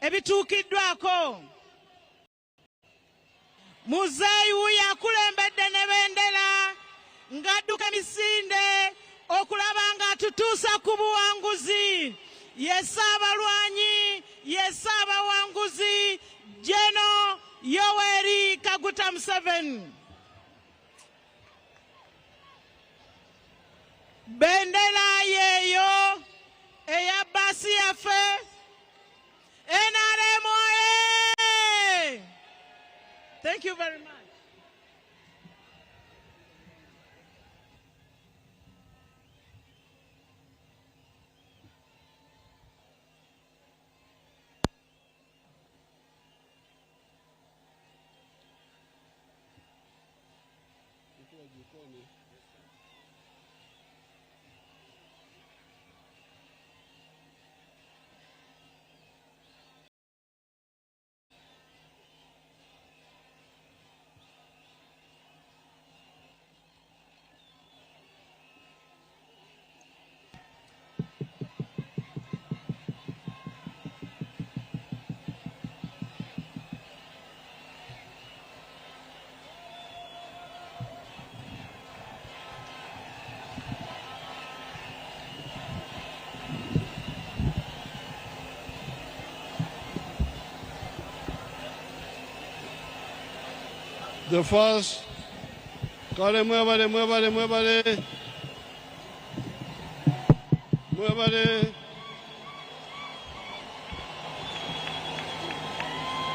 ebituukiddwako. Muzeeyi wuyo akulembedde ne bendera ng'adduka emisinde okulaba ng'atutuusa ku buwanguzi. Ye Ssaabalwanyi, ye Ssaabawanguzi, Jeno Yoweri Kaguta Museveni. Bendera yeeyo eya bbaasi yaffe NRM oye! Thank you very much. The first, kale muebale.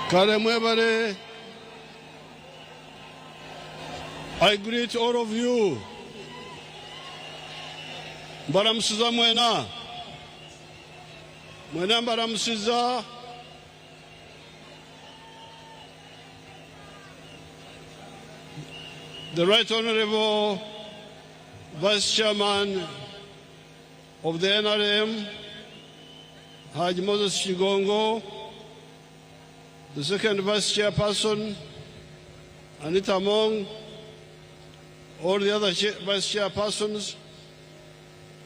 Kale muebale. I greet all of you. Mbaramusiza mwena. Mwena mbaramusiza. The Right Honorable Vice Chairman of the NRM, Haji Moses Chigongo, the second Vice Chairperson, Anita Mong, all the other Vice Chairpersons,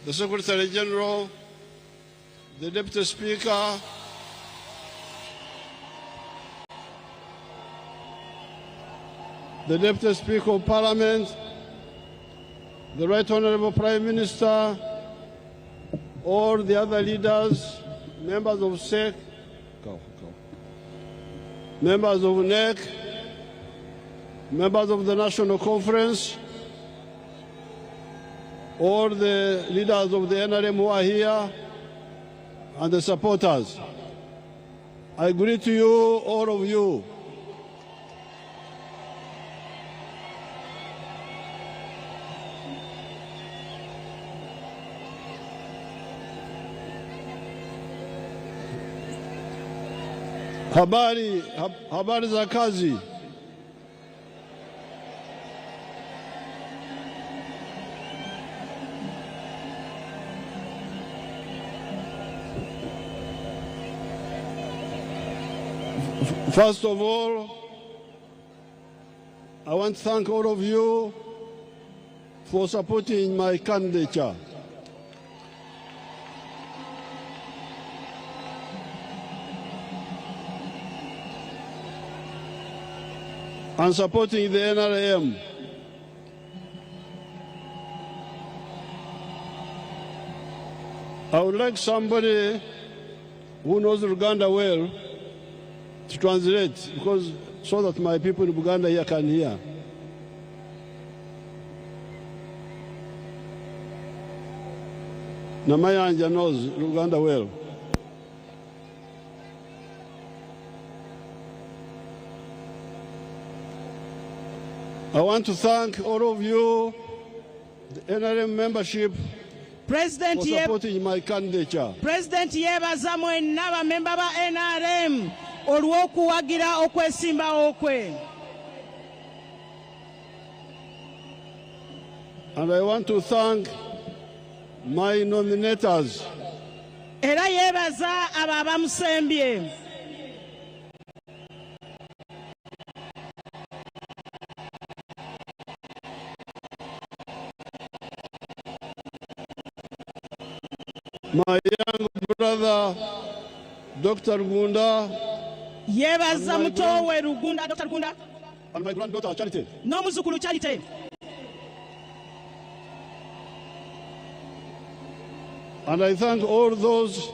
the Secretary General, the Deputy Speaker, the Deputy Speaker of Parliament, the Right Honorable Prime Minister, all the other leaders, members of SEC, members of NEC, members of the National Conference, all the leaders of the NRM who are here, and the supporters. I greet you, all of you. Habari za kazi. First of all, I want to thank all of you for supporting my candidature. And supporting the NRM. I would like somebody who knows Uganda well to translate, because so that my people in Uganda here can hear. Namayanja knows Uganda well. I want to thank all of you, the NRM membership, for supporting my candidature. President yebaza mwenna bamemba ba NRM olw'okuwagira okwesimbawo kwe. And I want to thank my nominators. Era yebaza abo abamusembye. My young brother, Dr. Gunda, yebaza mutowe Rugunda, Dr. Gunda, and my granddaughter Charity. n'omuzukulu Charity. And I thank all those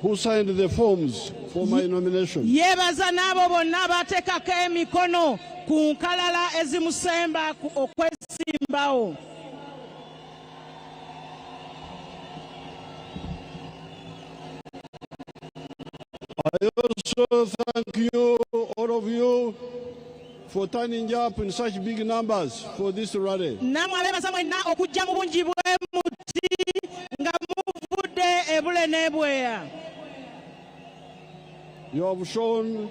who signed the forms for my nomination. Yebaza n'abo bonna abateekako emikono ku nkalala ezimusemba okwesimbawo. I also thank you, all of you, for turning up in such big numbers for this rally. Namwe abeebaza mwenna okujja mu bungi bwe muti nga muvudde ebule n'ebweya. You have shown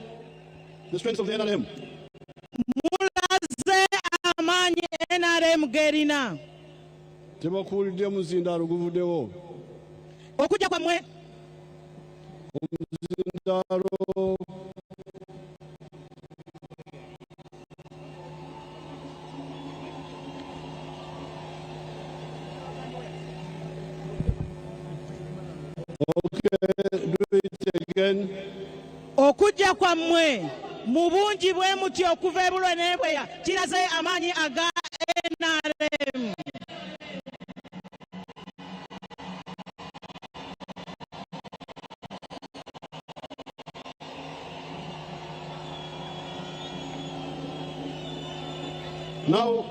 the strength of the NRM. Mulaze amaanyi NRM gerina. Tebakuulidde muzindaalo guvuddewo. Okujja kwammwe omuzindaalo okujja kwammwe mu bungi bwe muti okuva ebulwe n'ebweya kiraze amaanyi aga NRM. Now,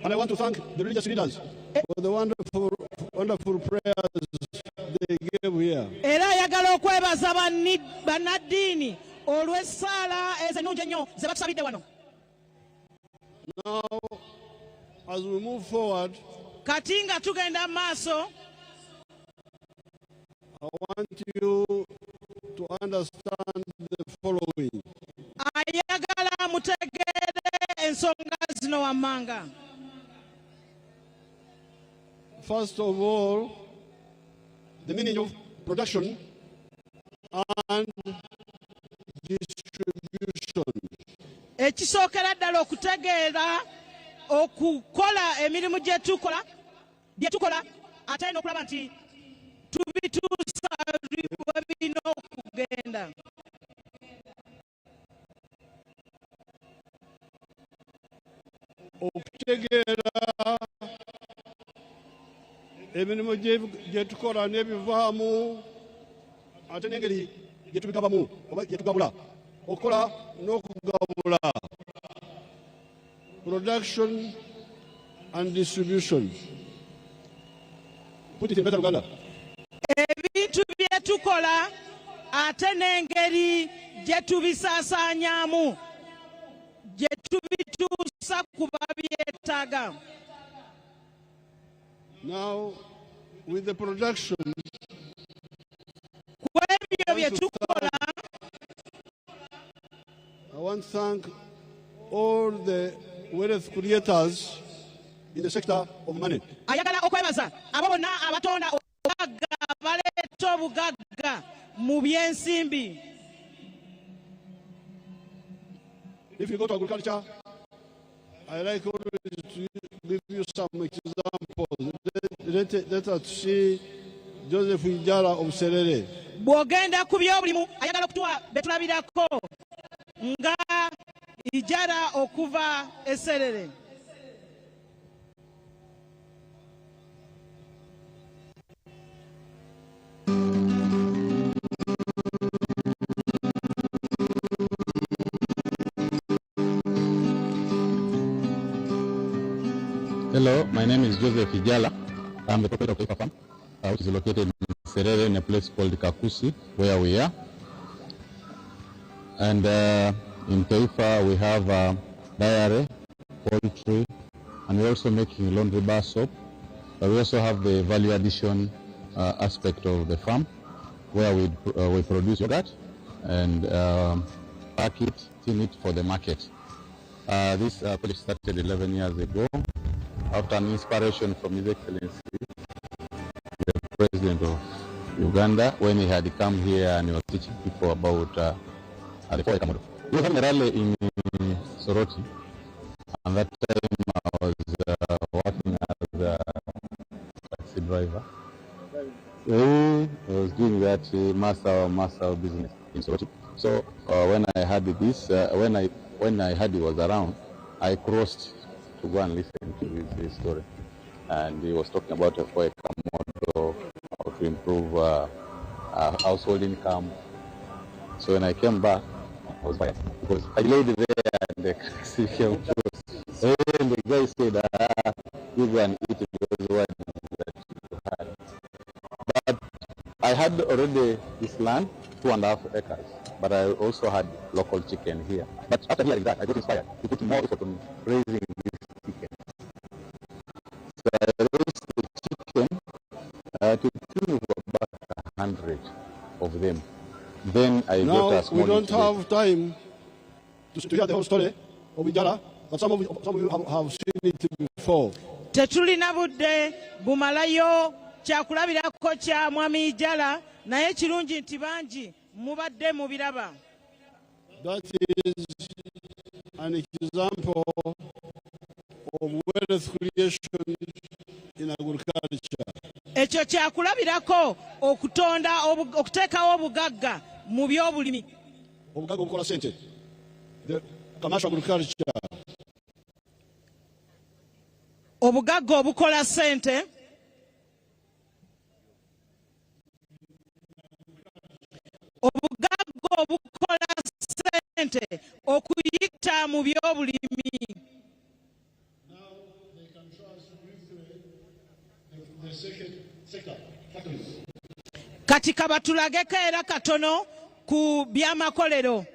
and I want to thank the religious leaders for the wonderful prayers they gave here. Era ayagala okwebaza bannaddiini olw'essaala ezennungi ennyo ze batusabidde wano. Now, as we move forward, kati nga tugenda maaso, I want you to understand the following. Ayagala mutegeere ensonga zino wammanga. First of all, the meaning of production and distribution. Ekisookera ddala okutegeera okukola emirimu gye tukola ate n'okulaba nti tubituusa we birina okugenda. Okutegeera emirimu gye tukola n'ebivaamu ate n'engeri gye tubigabamu oba gye tugabula. Okukola n'okugabula. Production and distribution. Put it in better Uganda. Ebintu bye tukola ate n'engeri gye tubisaasaanyaamu gye tubituusa ku babyetaaga. Now, with the production, I want to thank all the wealth creators in the sector of money. Ayagala okwebaza abo bonna abatonda obugagga baleeta obugagga mu byensimbi. If you go to agriculture, I like always to give you some examples. Let us see Joseph Ijala of Serere. Bw'ogenda ku by'obulimu ayagala okutuwa betulabirako nga Ijala okuva e Serere. Hello, my name is Joseph Ijala. I'm the proprietor of Paper Farm, which is located in Serere in a place called Kakusi, where we are. And in Taifa we have dairy, poultry, and we're also making laundry bar soap. But we also have the value addition aspect of the farm, where we produce yogurt and pack it, tin it for the market. This project started 11 years ago after an inspiration from His Excellency, the President of Uganda, when he had come here and he was teaching people about the Four Acre model. We were having a rally in Soroti, and that time I was working as a taxi driver. I was doing that at Master business in Soweto. So when I heard this, when I heard he was around, I crossed to go and listen to his story, and he was talking about a model, how to improve household income. So when I came back, I was biased because I laid there and the came close. And the guy said, you go and eat those words that you had. But I had already this land, 2.5 acres, but I also had local chicken here. But after hearing that, I got inspired to put more effort on raising this chicken. So I raised the chicken to the tune of about 100 of them. Then I got a small. We don't have time to hear the whole story of Ijala, but some of you have seen it before. Tetulina budde bumalayo kyakulabirako kya mwami Ijala naye kirungi nti bangi mubadde mubiraba. That is an example of wealth creation in agriculture. Ekyo kyakulabirako okuteekawo obugagga mu byobulimi. Obugagga obukola sente. The commercial agriculture. Obugagga obukola sente. Obugagga obukola sente okuyita mu byobulimi. Kati kabatulageko era katono ku byamakolero.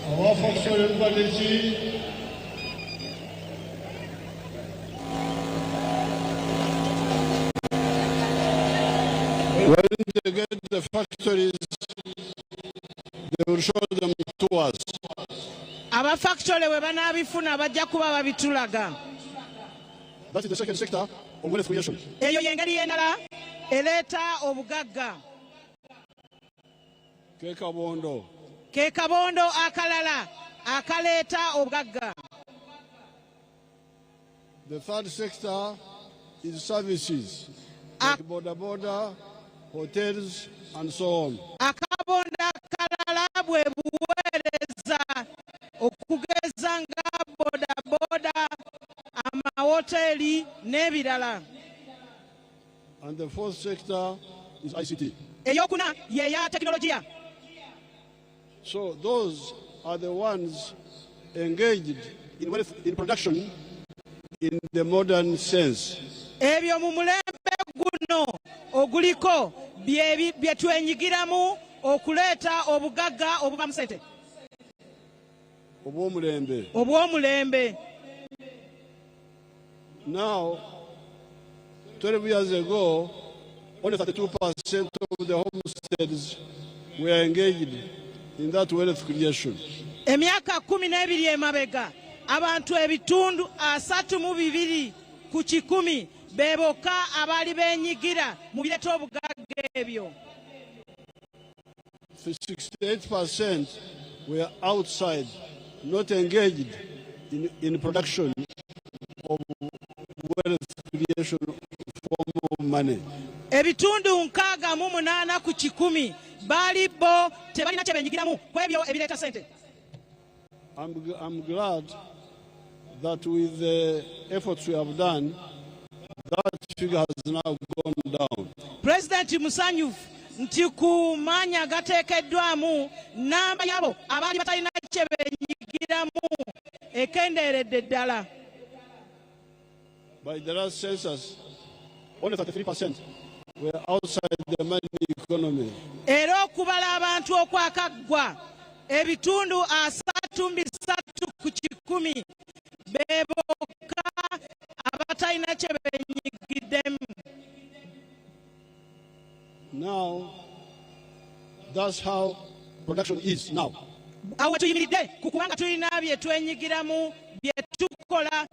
Our factory quality when they get the factories, they will show them to us. Aba factory we banaabifuna bajja kuba babitulaga. That is the second sector of wealth creation. Eyo yengeri endala eleeta obugagga. Ke kabondo akalala akaleeta obugagga. The third sector is services, like boda, hotels, and so on. Akabondo akalala bwe buweereza okugeza nga boda, amahoteli n'ebirala. And the fourth sector is ICT. Eyokuna ye ya teknologiya. So those are the ones engaged in production in the modern sense. Ebyo mu mulembe guno oguliko bye twenyigiramu okuleeta obugagga obuva mu sente. Obw'omulembe. Now, 12 years ago, only 32% of the homesteads were engaged in that wealth creation. Emyaka 12 emabega abantu ebitundu 32 ku 100 beboka abali benyigira mu bireeta obugagga ebyo. 68% were outside, not engaged in production of wealth creation form of money. Ebitundu 68 ku 100 bali bo tebalina kye benyigiramu kwebyo ebireeta sente. I'm glad that with the efforts we have done, that figure has now gone down. President musanyufu nti ku maanyi agateekeddwamu namba yabo abaali batalina kye beenyigiramu ekendeeredde ddala. By the last census, only 33% were outside the money economy. Era okubala abantu okwakaggwa ebitundu 33 ku 100 beeboka abatalina kye beenyigiddemu. Now, that's how production is now. Awo tuyimiridde ku kubanga tulina bye twenyigiramu bye tukola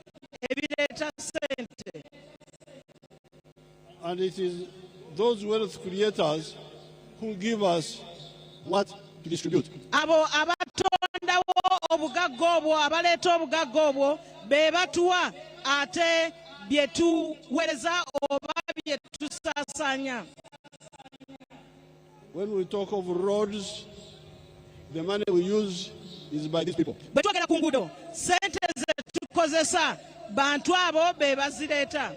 ebireeta ssente. And it is those wealth creators who give us what to distribute. Abo abatondawo obugagga obwo abaleeta obugagga obwo be batuwa ate bye tuweereza oba bye tusaasaanya. When we talk of roads, the money we use is by these people. Bwe twogera ku nguudo ssente ze tukozesa bantu abo be bazireeta.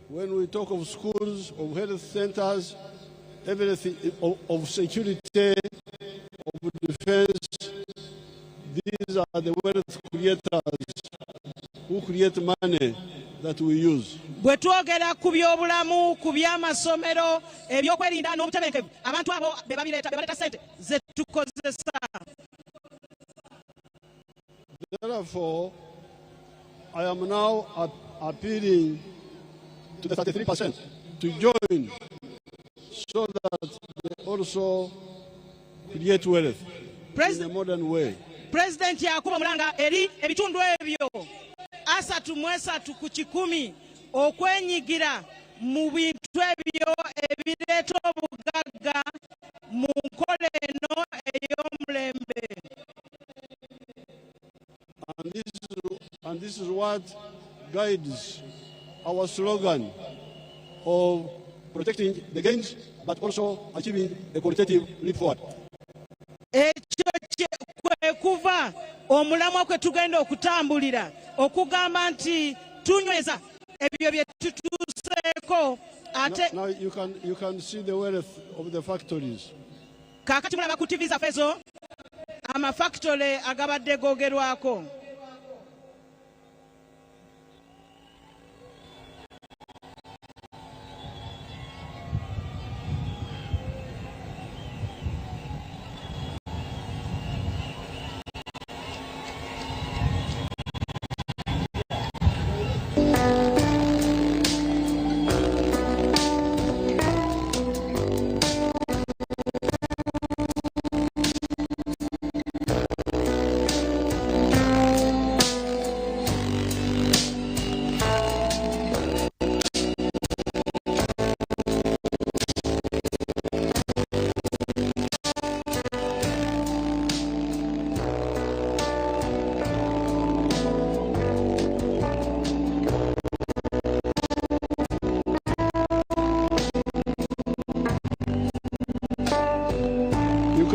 When we talk of schools, of health centers, everything, of security, of defense, these are the wealth creators who create money that we use. Bwe twogera ku by'obulamu, ku by'amasomero, ebyokwerinda n'obutebenkevu, abantu abo be baleeta ssente ze tukozesa. Therefore, I am now appealing to the 33% to join so that they also create wealth in a modern way. President yakuba mulanga eri ebitundu ebyo 33 ku 100 okwenyigira mu bintu ebyo ebireeta obugagga mu nkola eno ey'omulembe. And this is what guides our slogan of protecting the gains, but also achieving a qualitative leap forward. Ekyo kwe kuva omulamwa kwe tugenda okutambulira okugamba nti tunyweza ebyo bye tutuuseeko ate. Now you can see the wealth of the factories. Kaakati mulaba ku TV zaffe ezo amafactory agabadde googerwako.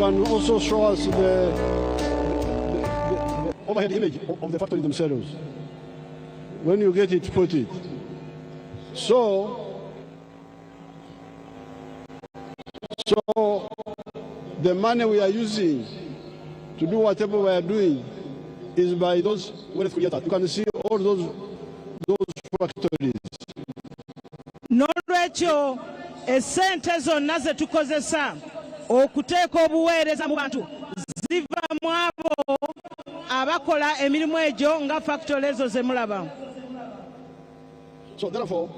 Can also show us the overhead image of the factory themselves. When you get it, put it. So the money we are using to do whatever we are doing is by those wealth creators. You can see all those factories. N'olwekyo essente zonna ze tukozesa okuteeka obuweereza mu bantu ziva mu abo abakola emirimu egyo nga factory ezo ze mulaba. So therefore,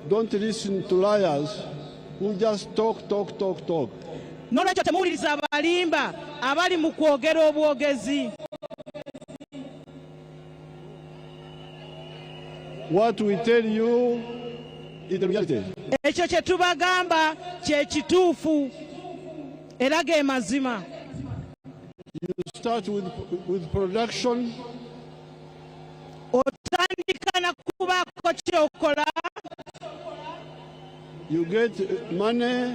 don't listen to liars who just talk. N'olwekyo temuwuliriza abalimba abali mu kwogera obwogezi. What we tell you is the reality. Ekyo kye tubagamba kye kituufu era ge mazima. You start with production. Otandika na kubaako kyokola. You get money.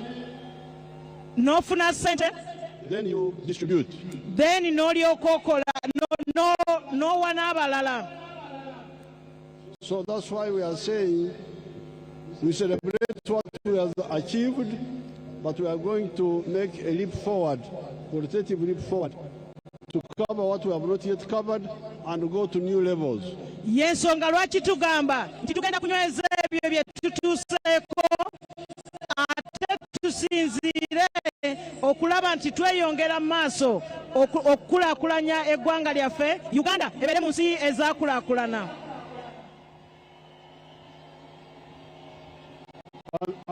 N'ofuna ssente. Then you distribute. Then n'olyoka okola n'owa n'abalala. So that's why we are saying we celebrate what we have achieved, but we are going to make a leap forward, qualitative leap forward, to cover what we have not yet covered and go to new levels. Yensonga lwaki tugamba nti tugenda kunyweza ebyo bye tutuuseeko ate tusinziire okulaba nti tweyongera mu maaso okukulaakulanya eggwanga lyaffe Uganda ebeere mu nsi ezaakulaakulana.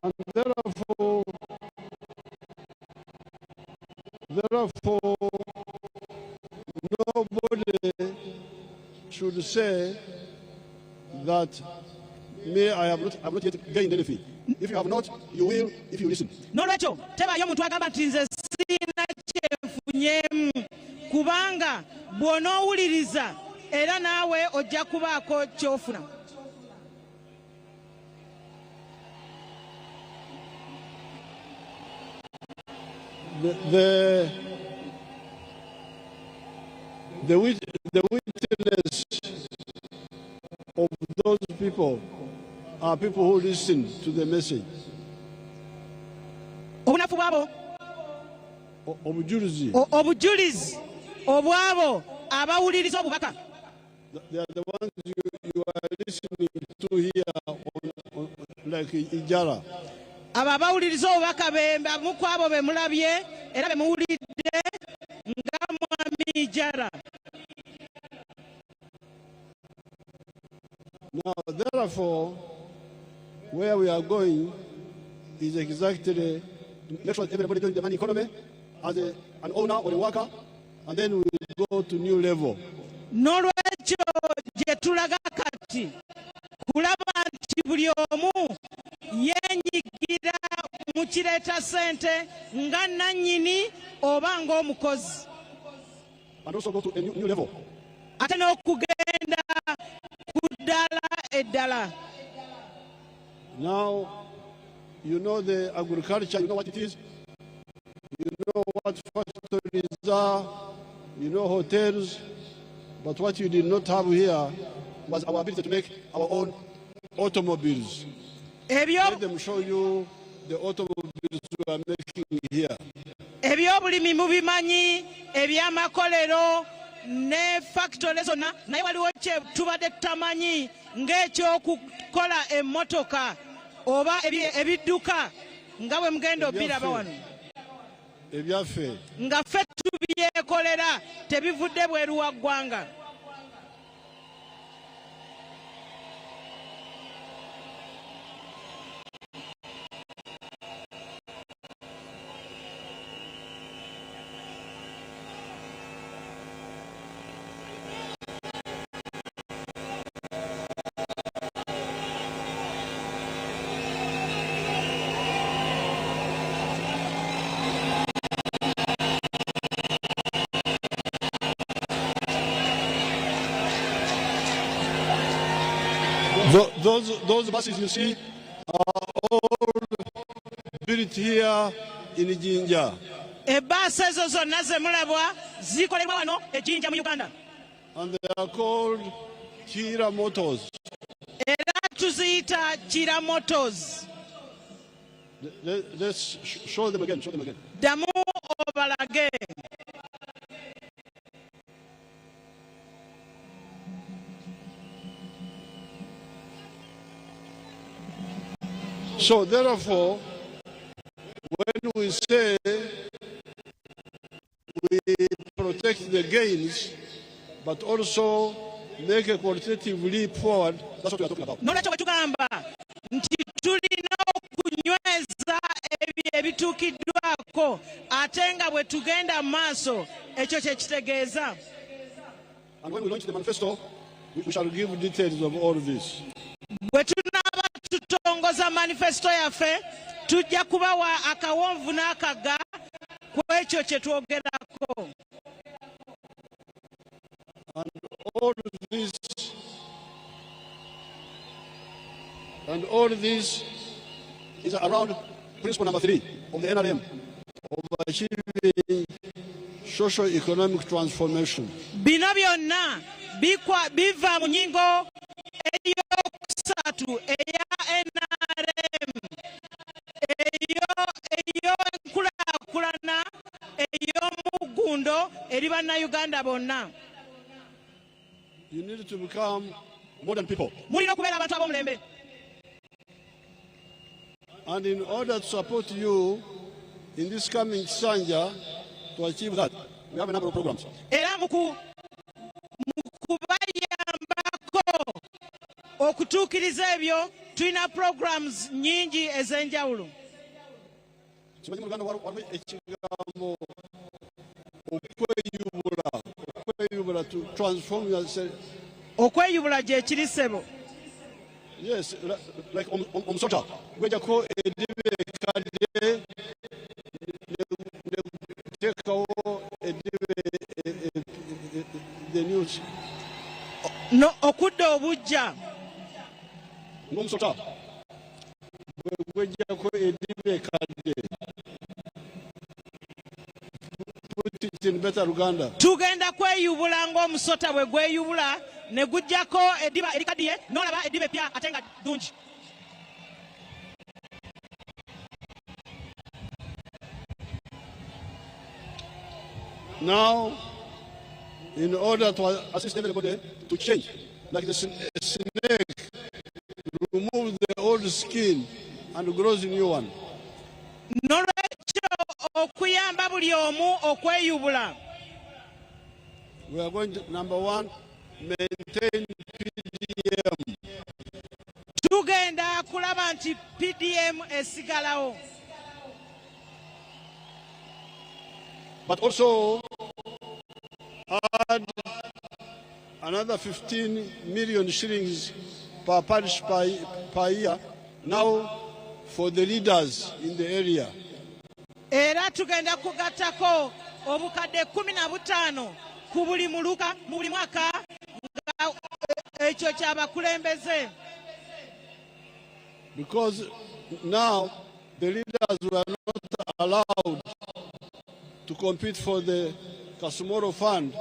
And therefore, nobody should say that me, I have not yet gained anything. If you have not, you will if you listen. Nolwekyo tebaayo omuntu agamba nti nze sirina kyenfunyemu kubanga bw'onoowuliriza era naawe ojja kubaako ky'ofuna. The witness of those people are people who listen to the message. Obunafu bwabo obujulizi obwabo abawuliriza obubaka. They are the ones you are listening to here on like Ijara. Abo abawuliriza obubaka mu kwabo be mulabye era be muwulidde nga mwami Ijara. Now, therefore, where we are going is exactly to make sure everybody joins the money economy as an owner or a worker, and then we go to new level. N'olwekyo gye tulaga kati kulaba nti buli omu yeenyigira mu kireeta ssente nga nannyini oba ng'omukozi. And also go to a new level. Ate n'okugenda ku ddala eddala. Now, you know the agriculture, you know what it is, you know what factories are, you know hotels, but what you did not have here was our ability to make our own automobiles. Let them show you the automobiles we are making here. Ebyobulimi mubimanyi, ebyamakolero ne factory zonna naye waliwo kye tubadde tutamanyi ng'ekyokukola emmotoka oba ebidduka nga bwe mugenda obiraba wano. Ebyaffe nga ffe tubyekolera tebivudde bweru wa ggwanga. Those buses you see are all built here in Jinja. Ebbaasi ezo zonna ze mulabwa zikolebwa wano e Jinja mu Uganda. And they are called Kira Motors. Era tuziyita Kira Motors. Let's show them again. Ddamu obalage. So therefore, when we say we protect the gains, but also make a qualitative leap forward, that's what we are talking about. Nolwekyo bwe tugamba nti tulina okunyweza ebyo ebituukiddwako ate nga bwe tugenda mu maaso ekyo kye kitegeeza. And when we launch the manifesto, we shall give details of all this. Bwe tunaaba tutongoza manifesto yaffe tujja kubawa akawonvu n'akaga ku ekyo kye twogerako. And all this is around principle number 3 of the NRM of achieving socio-economic transformation. Bino byonna biva mu nnyingo eyokusatu eya NRM eri bannayuganda bonna. You need to become modern people. Mulina okubeera abantu ab'omulembe. And in order to support you in this coming Sanja, to achieve that, we have a number of programs. Era mukubayambako okutuukiriza ebyo tulina programs nyingi ez'enjawulo. To transform yourself. Okweyubula gye kiri ssebo. Yes, like omusota gwejjako eddiba ekadde teekawo eddiba the news. No, okudda obujja. Ng'omusota gwejjako eddiba ekadde. Put it in better Uganda. Tugenda kweyubula ng'omusota bwe gweyubula ne gujjako eddiba erikaddiye n'olaba eddiba eppya ate nga ddungi. Now, in order to assist everybody to change, like a snake, remove the old skin and grows a new one. N'olwekyo okuyamba buli omu okweyubula. We are going to, number one, maintain PDM. Tugenda kulaba nti PDM esigalawo. But also add another 15 million shillings per parish per year now for the leaders in the area. Era tugenda kugattako obukadde 15 ku buli muluka mu buli mwaka nga ekyo ky'abakulembeze. Because now the leaders were not allowed to compete for the Kasumoro Fund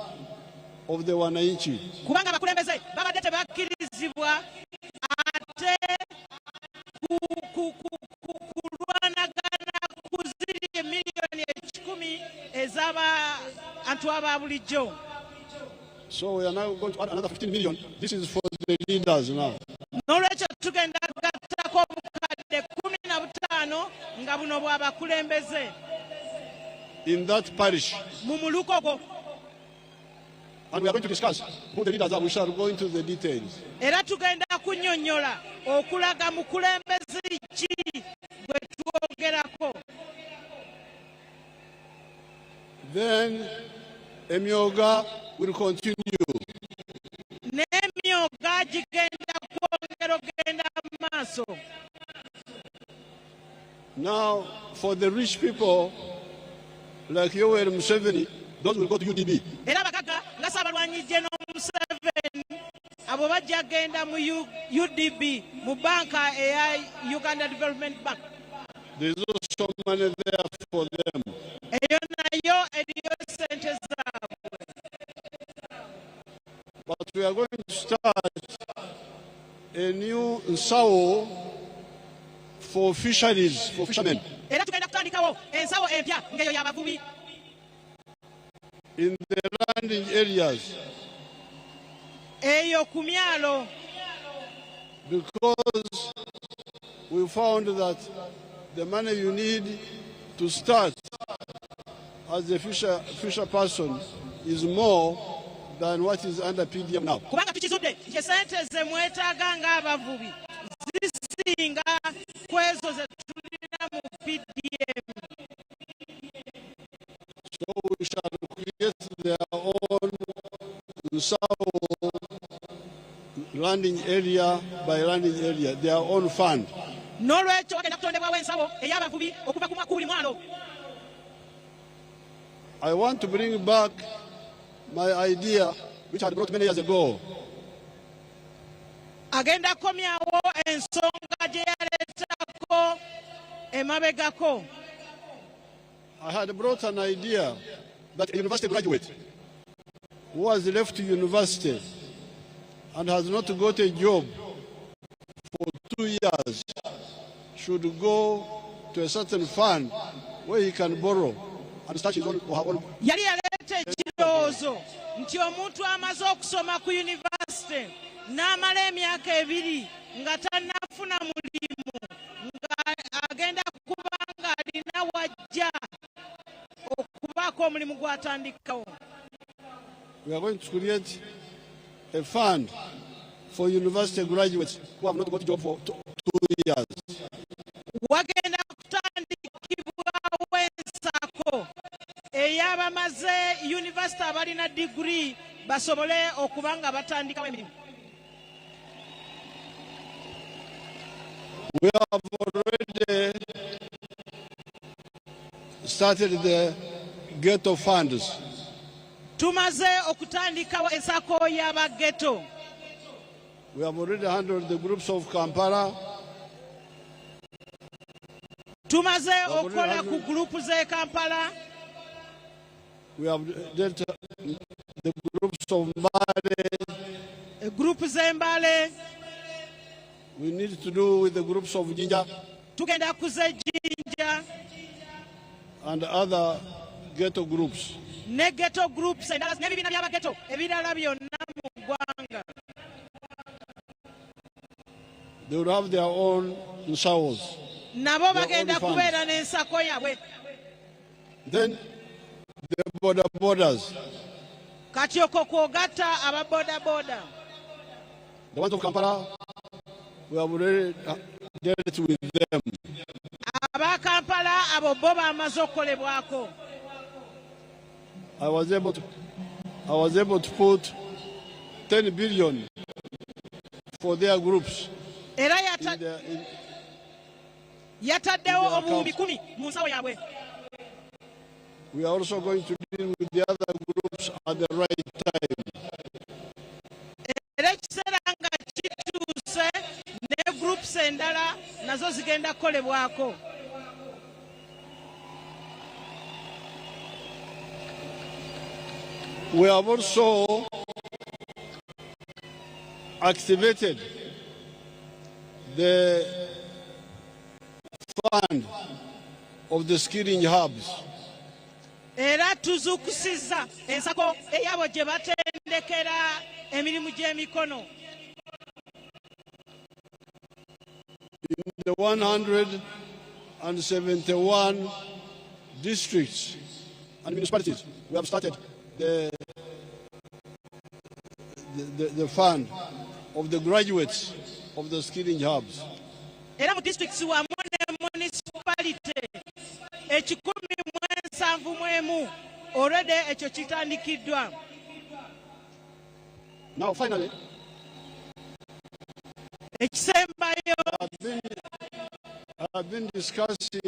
of the Wananchi. Kubanga abakulembeze babadde tebakkirizibwa ate kulwanagana ku ziri miliyoni 10 ez'abantu aba bulijjo. So we are now going to add another 15 million. This is for the leaders now. N'olwekyo tugenda gattako obukadde 15 nga buno bw'abakulembeze. In that parish. Mu muluka ogwo. And we are going to discuss who the leaders are. We shall go into the details. Era tugenda kunnyonnyola okulaga mukulembeze ki gwe twogerako. Then emyoga will continue. N'emyoga gigenda kwongera ogenda maaso. Now, for the rich people like Yoweri Museveni, those will go to UDB. Era abagagga nga Saabalwanyi General Museveni abo bajja genda mu UDB mu banka eya Uganda Development Bank. There is also money there for them. Eyo nayo eriyo sente zaabwe. But we are going to start a new nsawo for fisheries, for fishermen. Era tugenda kutandikawo ensawo empya ng'eyo y'abavubi. In the landing areas. Eyo ku myalo. Because we found that the money you need to start as a fisher person is more than what is under PDM now. Kubanga tukizudde nti sente ze mwetaaga ng'abavubi zisinga kwezo ze tulina mu PDM. So we shall create their own landing area by landing area, their own fund. N'olwekyo wagenda kutondebwawo ensawo ey'abavubi okuva ku buli mwalo. I want to bring back my idea, which I had brought many years ago. Agenda komyawo ensonga gye yaleetako emabegako. I had brought an idea that a university graduate who has left university and has not got a job for 2 years should go to a certain fund where he can borrow and start his own or her own. Yali yaleeta ekirowoozo nti omuntu amaze okusoma ku yunivasite n'amala emyaka 2 nga tannafuna mulimu nga agenda kuba nga alina wajja okubaako omulimu gw'atandikawo. We are going to create a fund for university graduates who have not got a job for 2 years. Wagenda kutandikibwawo ensako ey'abamaze yunivasite abalina diguri basobole okuba nga batandikawo emirimu. We have already started the ghetto funds. Tumaze okutandikawo ensako y'abageto. We have already handled the groups of Kampala. Tumaze okukola ku gurupu z'e Kampala. We have dealt the groups of Mbale. Gurupu z'e Mbale. We need to do with the groups of Jinja. Tugenda ku z'e Jinja. And other ghetto groups. Ne ghetto groups n'ebibiina by'abageto ebirala byonna mu ggwanga. They will have their own nsawos. Nabo bagenda kubeera n'ensako yabwe. Then the borders. Kati okwo kwogatta aba boda. The ones of Kampala, we have already dealt with them. Aba Kampala abo bo bamaze okukolebwako. I was able to put 10 billion for their groups. Era yataddewo obuwumbi 10 mu nsawo yaabwe. We are also going to deal with the other groups at the right time. Era ekiseera nga kituuse ne groups endala nazo zigenda kukolebwako. We have also activated the fund of the skilling hubs. Era tuzukusizza ensako eyabo gye batendekera emirimu gy'emikono. In the 171 districts and municipalities, we have started the fund of the graduates of the skilling hubs. Era mu districts wamu ne municipality 171 already ekyo kitandikiddwa. Now finally, ekisembayo I've been discussing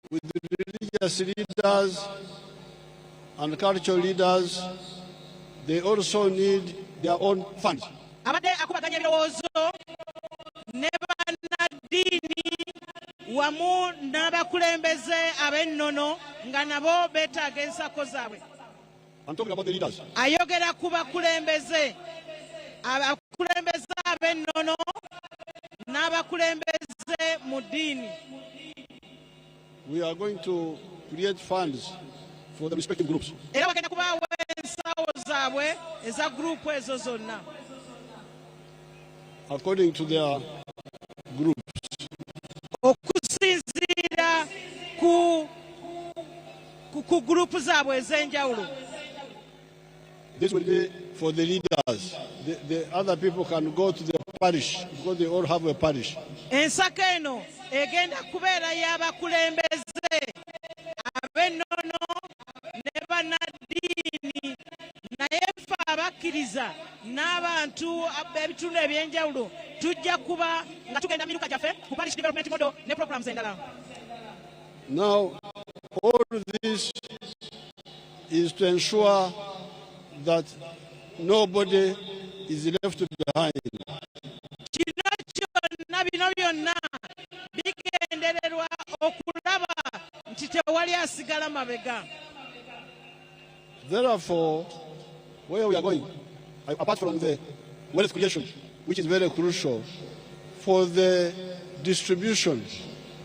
with the religious leaders and cultural leaders. They also need their own funds. Abadde akubaganya ebirowoozo ne bannaddiini wamu n'abakulembeze ab'ennono nga nabo beetaaga ensako zaabwe. I'm talking about the leaders. Ayogera ku bakulembeze ab'ennono n'abakulembeze mu ddiini. We are going to create funds for the respective groups. Era bagenda kubaawo ensawo zaabwe eza gurupu ezo zonna according to their groups. Okusinziira ku gurupu zaabwe ez'enjawulo. This will be for the leaders. The other people can go to the parish because they all have a parish. Ensako eno egenda kubeera y'abakulembeze ab'ennono ne bannaddiini naye ffe abakkiriza n'abantu ebitundu ebyenjawulo tujja kuba nga tugenda miruka gyaffe ku parish development model ne programs endala. Now, all this is to ensure that nobody is left behind. Kino kyonna bino byonna bigendererwa okulaba nti tewali asigala mabega. Therefore, where we are going, apart from the wealth creation, which is very crucial, for the distribution,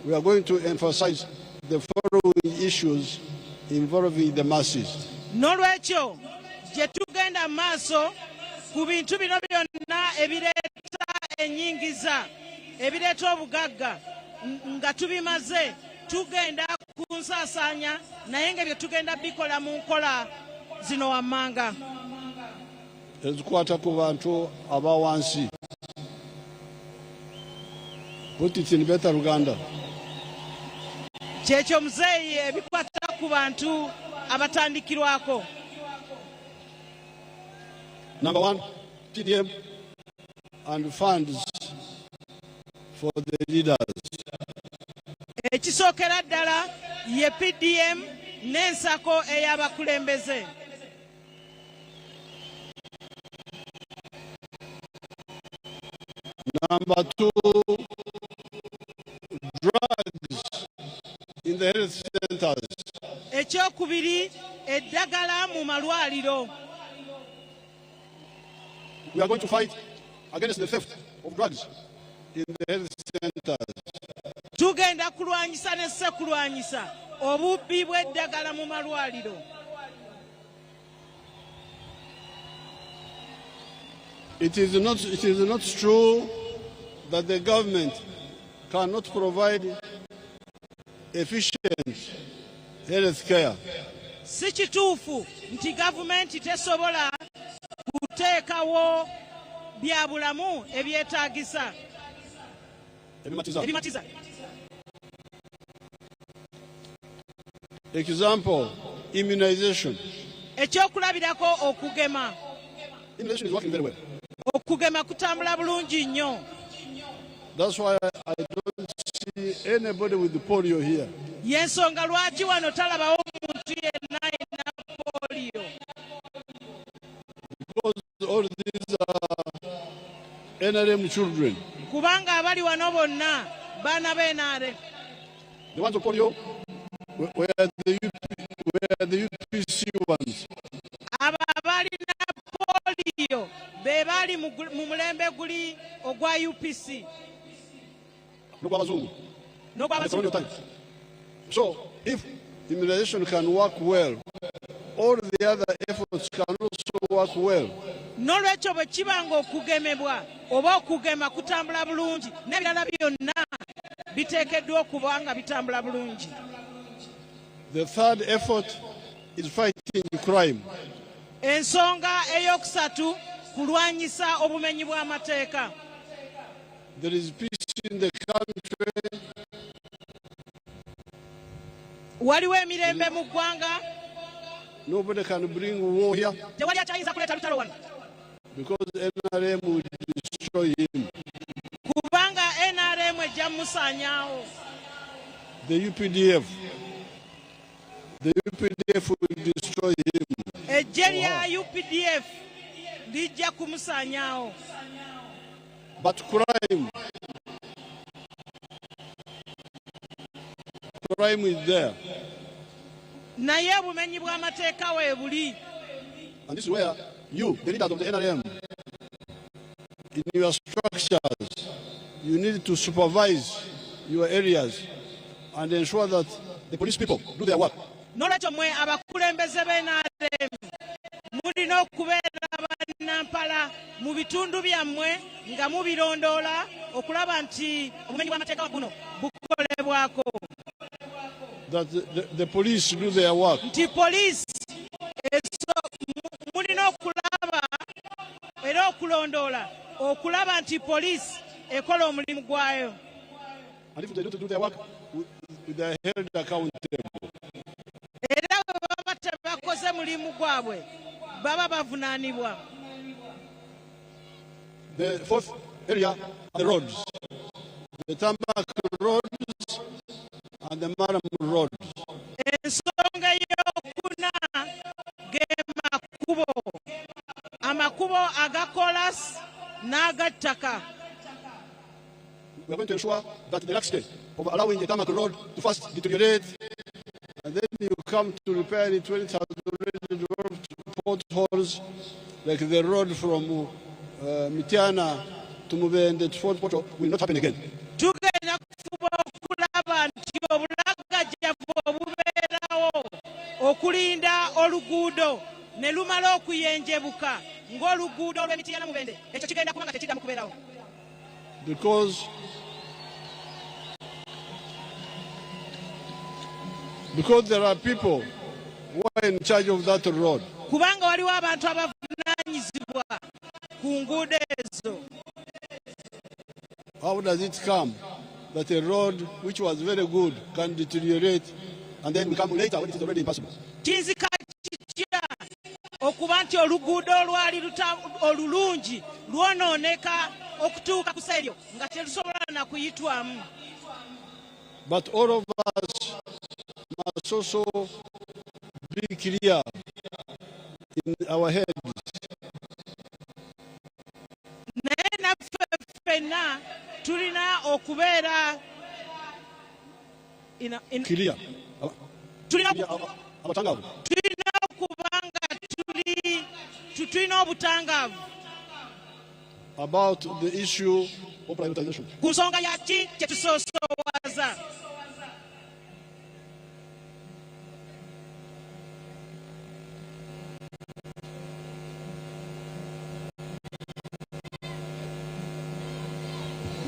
we are going to emphasize the following issues involving the masses. N'olwekyo gye tugenda maaso ku bintu bino byonna ebireeta ennyingiza ebireeta obugagga nga tubimaze tugenda kunsaasaanya naye nga bye tugenda bikola mu nkola zino wammanga ezikwata ku bantu aba wansi. Put it in better Uganda. kyekyo muzeeyi ebikwata ku bantu abatandikirwako. Number one, PDM and funds for the leaders. Ekisookera ddala ye PDM n'ensako ey'abakulembeze. Number two, drugs in the health centers. Ekyokubiri eddagala mu malwaliro. We are going to fight against the theft of drugs in the health centers. Tugenda kulwanyisa ne ssekulwanyisa obubbi bw'eddagala mu malwaliro. It is not true that the government cannot provide efficient health care. Si kituufu nti gavumenti tesobola kuteekawo bya bulamu ebyetaagisa ebimatiza. Example, immunization. Ekyokulabirako okugema. Immunization is working very well. Okugema kutambula bulungi nnyo. That's why I don't see anybody with the polio here. Yensonga lwaki wano talabawo muntu yenna ayina polio. Because all these are NRM children. Kubanga abali wano bonna baana b'NRM. The ones of polio were the UPC ones. Abo abalina polio be bali mu mulembe guli ogwa UPC. So, if immunization can work well, all the other efforts can also work well. N'olwekyo bwe kibanga okugemebwa oba okugema kutambula bulungi n'ebirala byonna biteekeddwa okuba nga bitambula bulungi. The third effort is fighting crime. Ensonga ey'okusatu kulwanyisa obumenyi bw'amateeka. There is peace in the country. Waliwo emirembe mu ggwanga. Nobody can bring war here. Tewali akyayinza kuleeta lutalo wano. Because NRM will destroy him. Kubanga NRM ejja musaanyaawo. The UPDF will destroy him. Ejje lya UPDF lijja kumusaanyaawo. But crime is there. Naye obumenyi bw'amateeka weebuli. And this is where you, the leaders of the NRM, in your structures, you need to supervise your areas and ensure that the police people do their work. N'olwekyo mmwe abakulembeze b'NRM mulina okubeera bannampala mu bitundu byammwe nga mubirondoola okulaba nti obumenyi bw'amateeka buno bukolebwako. That the police do their work. Nti poliisi mulina okulaba era okulondoola okulaba nti poliisi ekola omulimu gwayo. And if they don't do their work, they are held accountable. Era bwe baba tebakoze mulimu gwabwe baba bavunaanibwa. The fourth area are the roads. The tarmac roads and the Maram roads. Ensonga y'okuna ge makubo. Amakubo agakolas n'agattaka. We are going to ensure that the laxity of allowing the tarmac road to first deteriorate, and then you come to repair it when it has already developed potholes, like the road from Mitiana to Mubende to Fort Porto, will not happen again. Tugenda kufuba okulaba nti obulagajjavu obubeerawo ne lumala okuyenjebuka ng'oluguudo olw'emiti ya Namubende ekyo kigenda kuba nga tekiddamu kubeerawo. Because there are people who are in charge of that road. Kubanga waliwo abantu abavunaanyizibwa ku nguudo ezo. How does it come that a road which was very good can deteriorate and then become later when it is already impossible? Kinzika kitya okuba nti oluguudo olwali olulungi lwonooneka okutuuka ku seryo nga terusobola na kuyitwamu. But all of us must also be clear in our heads. Naye naffe ffenna tulina okubeera Clear. tulina okuba nga tulina obutangaavu about the issue of privatization. ku nsonga yaki kye tusoosoowaza.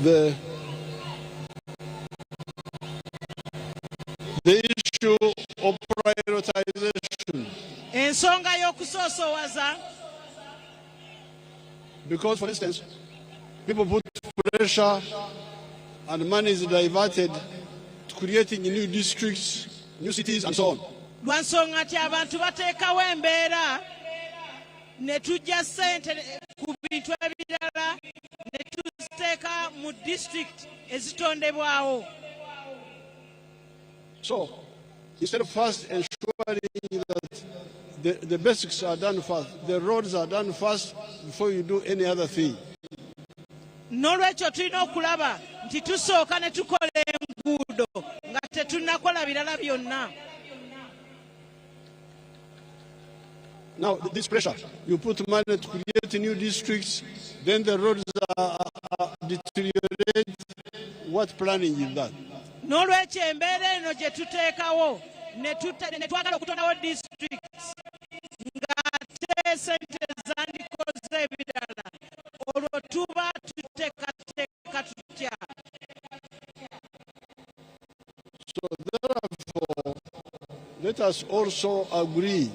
The issue of prioritization. Ensonga y'okusoosoowaza. Because, for instance, people put pressure and money is diverted to creating new districts, new cities, and so on. Lwa nsonga nti abantu bateekawo embeera ne tujja ssente ku bintu ebirala ne tuziteeka mu district ezitondebwawo. So, instead of first ensuring that the basics are done first, the roads are done first before you do any other thing. N'olwekyo tulina okulaba nti tusooka ne tukola enguudo nga tetunnakola birala byonna. Now, this pressure, you put money to create new districts, then the roads are deteriorate. What planning is that? N'olwekyo embeera eno gye tuteekawo ne twagala okutondawo districts ng'ate ssente zandikoze ebirala olwo tuba tuteekateeka tutya. So therefore, let us also agree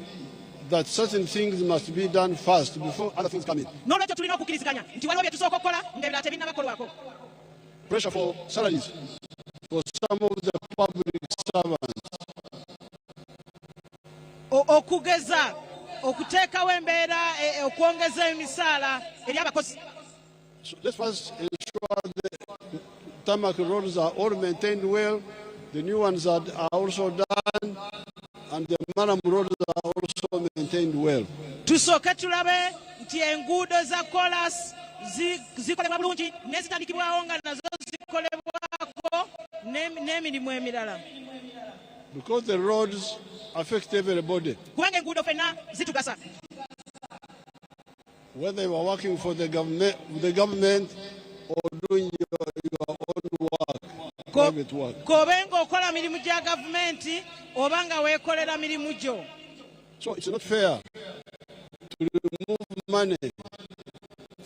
that certain things must be done first before other things come in. N'olwekyo tulina okukkiriziganya nti waliwo bye tusooka okukola ng'ebirala tebinnabakolwako. Pressure for salaries for some of the public servants. Okugeza okuteekawo embeera okwongeza emisaala eri abakozi. So let's first ensure the tarmac roads are all maintained well, the new ones are also done, and the Maram roads are also maintained well. Tusooke tulabe nti enguudo za kolas zikolebwa bulungi n'ezitandikibwawo nga nazo zikolebwako n'emirimu emirala. Because the roads affect everybody. Kubanga enguudo ffenna zitugasa. Whether you are working for the government or doing your own work, private work. Kobenga okola mirimu gya gavumenti oba nga weekolera mirimu gyo. So it's not fair to remove money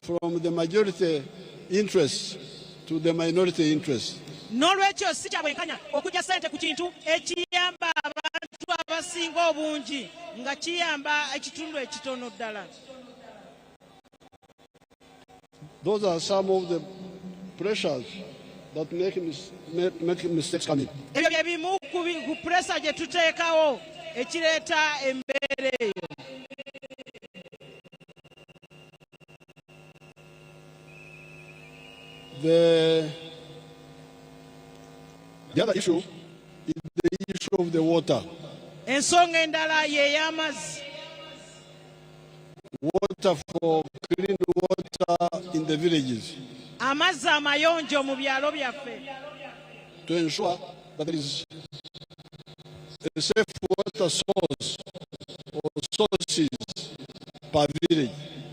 from the majority interest to the minority interest. N'olwekyo si kya bwenkanya okujja ssente ku kintu ekiyamba abantu abasinga obungi nga kiyamba ekitundu ekitono ddala. Those are some of the pressures that make mistakes coming. Ebyo bye bimu ku pressure gye tuteekawo ekireeta embeera eyo. The other issue is the issue of the water. Ensonga endala y'ey'amazzi. Water for clean water in the villages. Amazzi amayonjo mu byalo byaffe. To ensure that there is a safe water source or sources per village.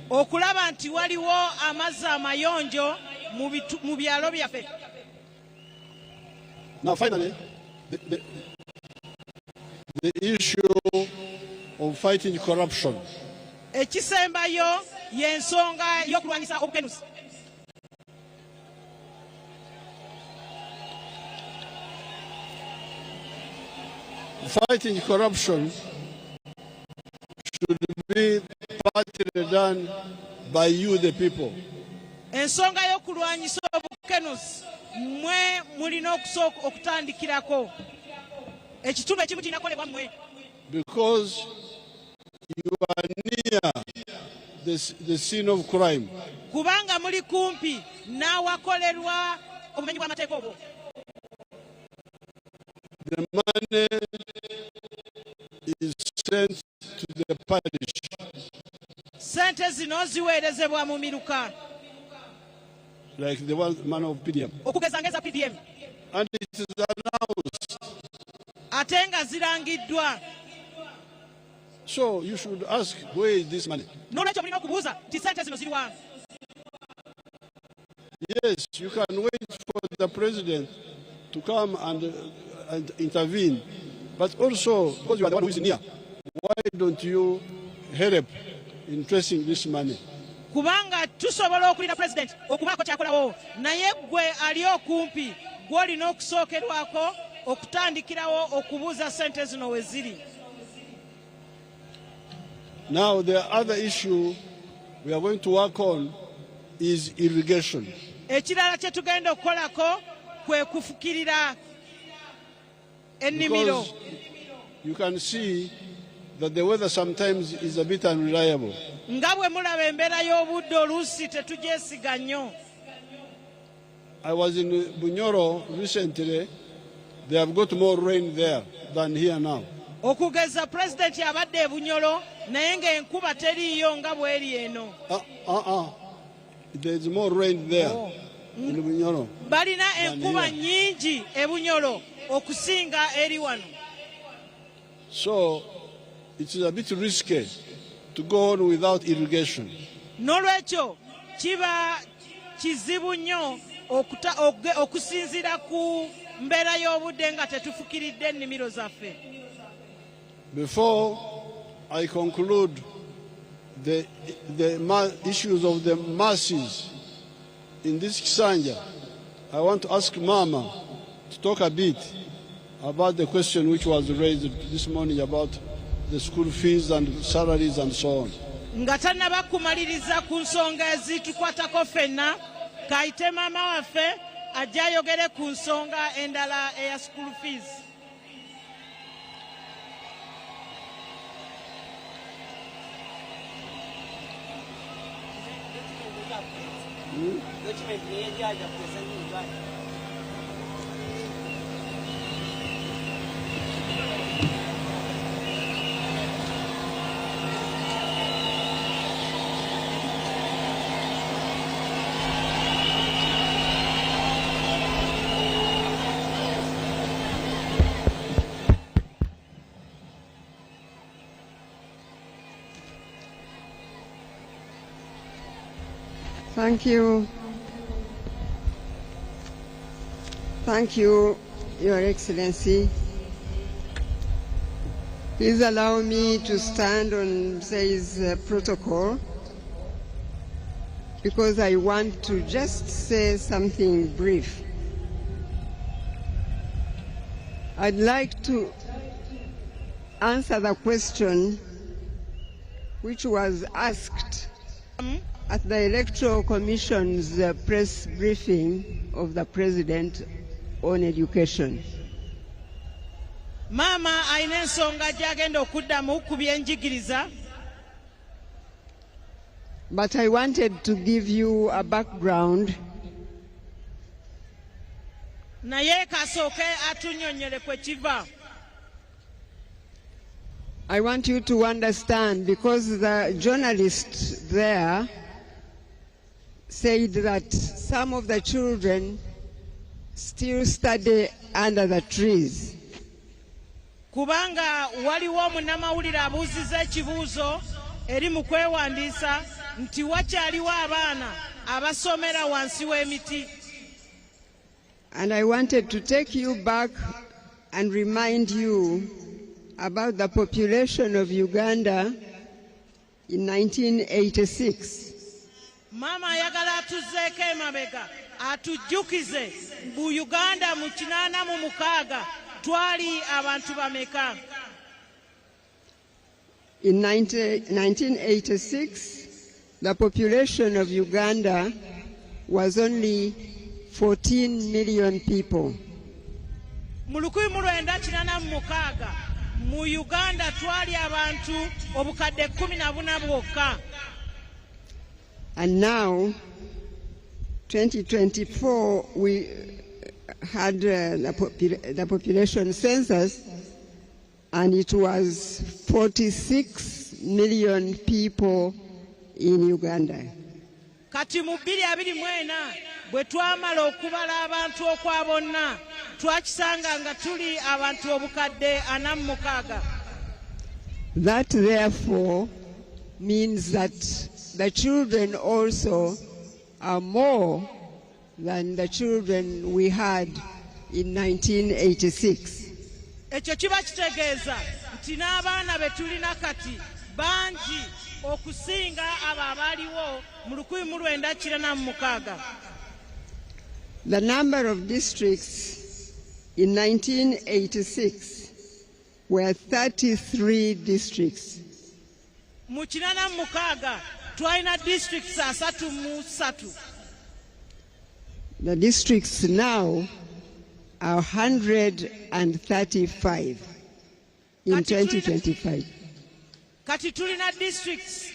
Okulaba nti waliwo amazzi amayonjo mu byalo byaffe. Now finally, the issue of fighting corruption. Ekisembayo y'ensonga y'okulwanyisa obukenuzi. Fighting corruption should be partly done by you, the people. Ensonga y'okulwanyisa obukenuzi mwe mulina okusooka okutandikirako. Ekitundu ekimu kinakolebwa mmwe. Because you are near the scene of crime. Kubanga muli kumpi n'awakolerwa obumenyi bw'amateeka obwo. The money is sent to the parish. Sente zino ziweerezebwa mu miruka. Like the one man of PDM. Okugeza ngeza PDM. And it is announced. Ate nga zirangiddwa. So you should ask, where is this money? N'olwekyo mulina okubuuza nti sente zino ziri wa? Yes, you can wait for the president to come and intervene. But also, because you are the one who is near, why don't you help in tracing this money? Kubanga tusobola okulinda president okubaako kyakolawo, naye gwe ali okumpi gw'olina okusookerwako okutandikirawo okubuuza sente zino we ziri. Now, the other issue we are going to work on is irrigation. Ekirala kye tugenda okukolako kwe kufukirira ennimiro. Because you can see that the weather sometimes is a bit unreliable. Nga bwe mulaba embeera y'obudde oluusi tetugyesiga nnyo. I was in Bunyoro recently. They have got more rain there than here now. Okugeza president yabadde e Bunyoro naye ng'enkuba teriiyo nga bw'eri eno. There is more rain there in Bunyoro. Balina enkuba nnyingi e Bunyoro okusinga eri wano. So it is a bit risky to go on without irrigation. N'olwekyo kiba kizibu nnyo okusinziira ku mbeera y'obudde nga tetufukiridde ennimiro zaffe. Before I conclude the issues of the masses in this Kisanja, I want to ask Mama to talk a bit about the question which was raised this morning about the school fees and salaries and so on. Nga tannaba kumaliriza ku nsonga ezitukwatako ffenna, kayite maama waffe ajja ayogere ku nsonga endala eya school fees. Thank you. Thank you, Your Excellency. Please allow me to stand on today's protocol because I want to just say something brief. I'd like to answer the question which was asked at the Electoral Commission's press briefing of the President on education. Mama ayina ensonga gy'agenda okuddamu ku byenjigiriza. But I wanted to give you a background Naye kasooke atunnyonnyole kwe kiva. I want you to understand, because the journalist there said that some of the children still study under the trees. Kubanga waliwo munnamawulire abuuzizza ekibuuzo eri mu kwewandiisa nti wakyaliwo abaana abasomera wansi w'emiti. And I wanted to take you back and remind you about the population of Uganda in 1986. Mama ayagala atuzzeeko emabega atujjukize bu Uganda mu 86 twali abantu bameka. In 1986, the population of Uganda was only 14 million people. Mu 1986 mu Uganda twali abantu obukadde 14 bwokka. And now, 2024, we had the population census, and it was 46 million people in Uganda. Kati mu 2024 bwe twamala okubala abantu okwa bonna twakisanga nga tuli abantu obukadde 46. That therefore means that the children also are more than the children we had in 1986. Ekyo kiba kitegeeza nti n'abaana be tulina kati bangi okusinga abo abaaliwo mu 1996. The number of districts in 1986 were 33 districts. Mu 86 twalina districts 33. The districts now are 135 in 2025. Kati tulina districts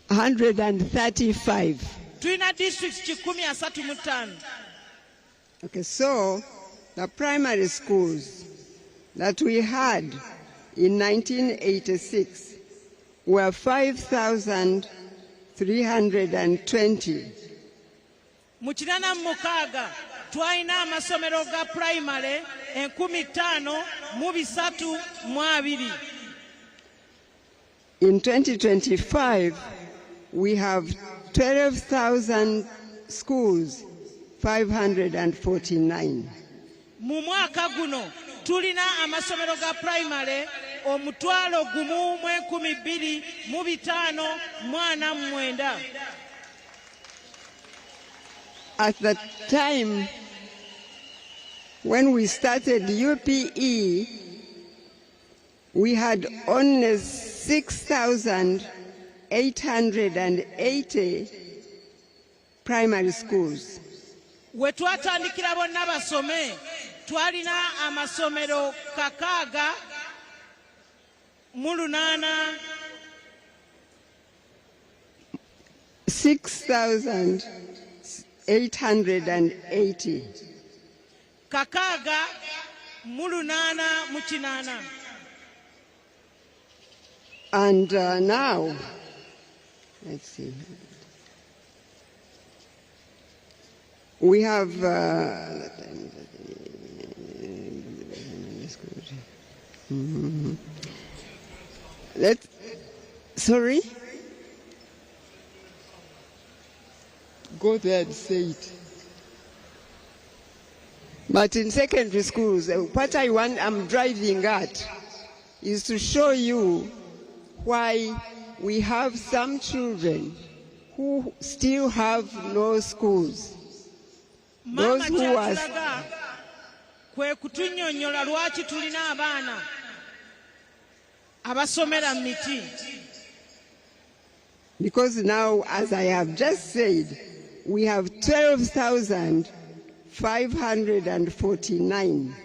135. Tulina districts 135. Okay, so the primary schools that we had in 1986 were 5,320. Mu 86 twalina amasomero ga primary 5,320. In 2025, we have 12,000 schools, 549. Mu mwaka guno tulina amasomero ga primary 1,245. At the time when we started UPE, we had only 6,880 primary schools. We twatandikira bonna basome twalina amasomero 6,880. And now, let's see, we have sorry, go there and say it. But in secondary schools, what I'm driving at is to show you why we have some children who still have no schools. Those who are kwe kutunyonyola lwaki tulina abaana abasomera miti. Because now, as I have just said, we have 12,549.